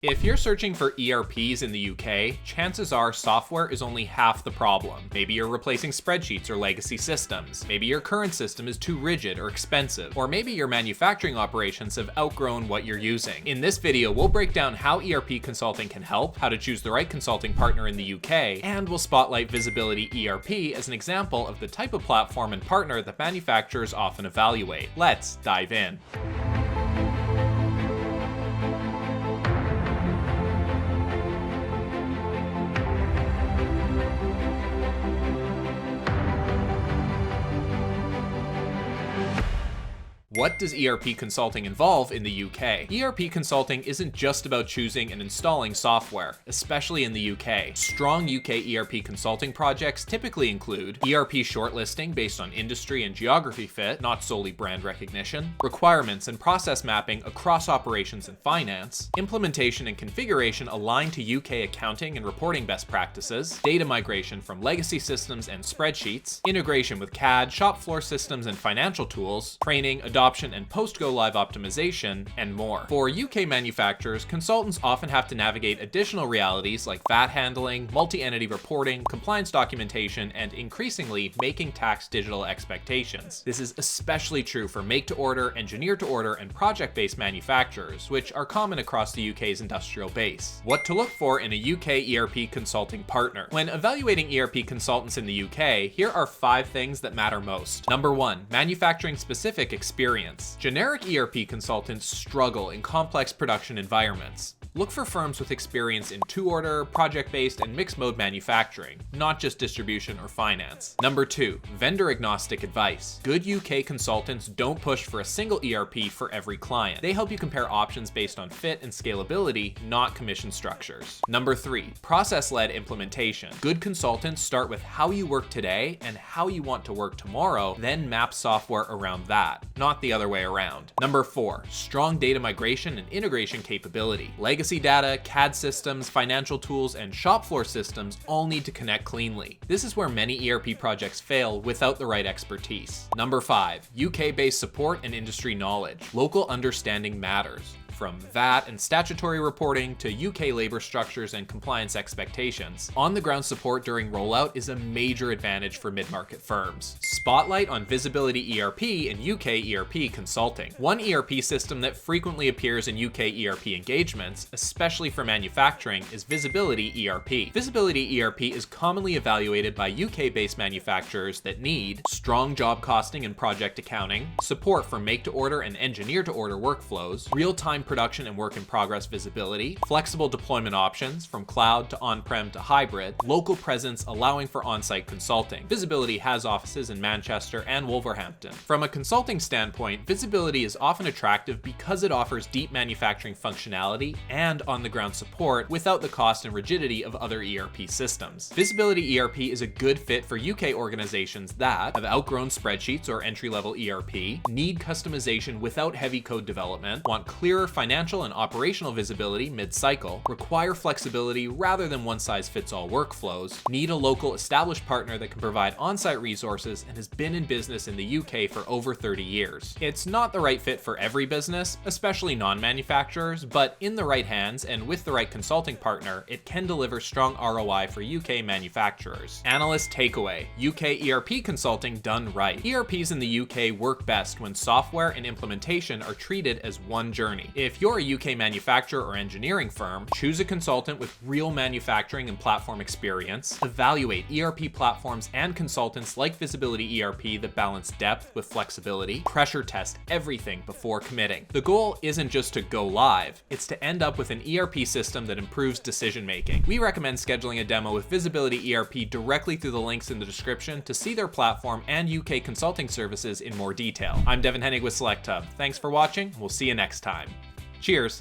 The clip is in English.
If you're searching for ERPs in the UK, chances are software is only half the problem. Maybe you're replacing spreadsheets or legacy systems. Maybe your current system is too rigid or expensive. Or maybe your manufacturing operations have outgrown what you're using. In this video, we'll break down how ERP consulting can help, how to choose the right consulting partner in the UK, and we'll spotlight Visibility ERP as an example of the type of platform and partner that manufacturers often evaluate. Let's dive in. What does ERP consulting involve in the UK? ERP consulting isn't just about choosing and installing software, especially in the UK. Strong UK ERP consulting projects typically include ERP shortlisting based on industry and geography fit, not solely brand recognition, requirements and process mapping across operations and finance, implementation and configuration aligned to UK accounting and reporting best practices, data migration from legacy systems and spreadsheets, integration with CAD, shop floor systems and financial tools, training, adoption and post-go-live optimization, and more. For UK manufacturers, consultants often have to navigate additional realities like VAT handling, multi-entity reporting, compliance documentation, and increasingly making tax digital expectations. This is especially true for make-to-order, engineer-to-order, and project-based manufacturers, which are common across the UK's industrial base. What to look for in a UK ERP consulting partner. When evaluating ERP consultants in the UK, here are 5 things that matter most. Number 1, manufacturing-specific experience. Generic ERP consultants struggle in complex production environments. Look for firms with experience in to-order, project-based, and mixed-mode manufacturing, not just distribution or finance. Number 2, vendor-agnostic advice. Good UK consultants don't push for a single ERP for every client. They help you compare options based on fit and scalability, not commission structures. Number 3, process-led implementation. Good consultants start with how you work today and how you want to work tomorrow, then map software around that, not the other way around. Number 4, strong data migration and integration capability. Legacy data, CAD systems, financial tools, and shop floor systems all need to connect cleanly. This is where many ERP projects fail without the right expertise. Number 5, UK-based support and industry knowledge. Local understanding matters. From VAT and statutory reporting to UK labor structures and compliance expectations, on-the-ground support during rollout is a major advantage for mid-market firms. Spotlight on Visibility ERP and UK ERP consulting. One ERP system that frequently appears in UK ERP engagements, especially for manufacturing, is Visibility ERP. Visibility ERP is commonly evaluated by UK-based manufacturers that need strong job costing and project accounting, support for make-to-order and engineer-to-order workflows, real-time production and work-in-progress visibility, flexible deployment options from cloud to on-prem to hybrid, local presence allowing for on-site consulting. Visibility has offices in Manchester and Wolverhampton. From a consulting standpoint, Visibility is often attractive because it offers deep manufacturing functionality and on-the-ground support without the cost and rigidity of other ERP systems. Visibility ERP is a good fit for UK organizations that have outgrown spreadsheets or entry-level ERP, need customization without heavy code development, want clearer financial and operational visibility mid-cycle, require flexibility rather than one-size-fits-all workflows, need a local established partner that can provide on-site resources, and has been in business in the UK for over 30 years. It's not the right fit for every business, especially non-manufacturers, but in the right hands and with the right consulting partner, it can deliver strong ROI for UK manufacturers. Analyst takeaway: UK ERP consulting done right. ERPs in the UK work best when software and implementation are treated as one journey. If you're a UK manufacturer or engineering firm, choose a consultant with real manufacturing and platform experience. Evaluate ERP platforms and consultants like Visibility ERP that balance depth with flexibility. Pressure test everything before committing. The goal isn't just to go live, it's to end up with an ERP system that improves decision making. We recommend scheduling a demo with Visibility ERP directly through the links in the description to see their platform and UK consulting services in more detail. I'm Devin Hennig with SelectHub. Thanks for watching. We'll see you next time. Cheers.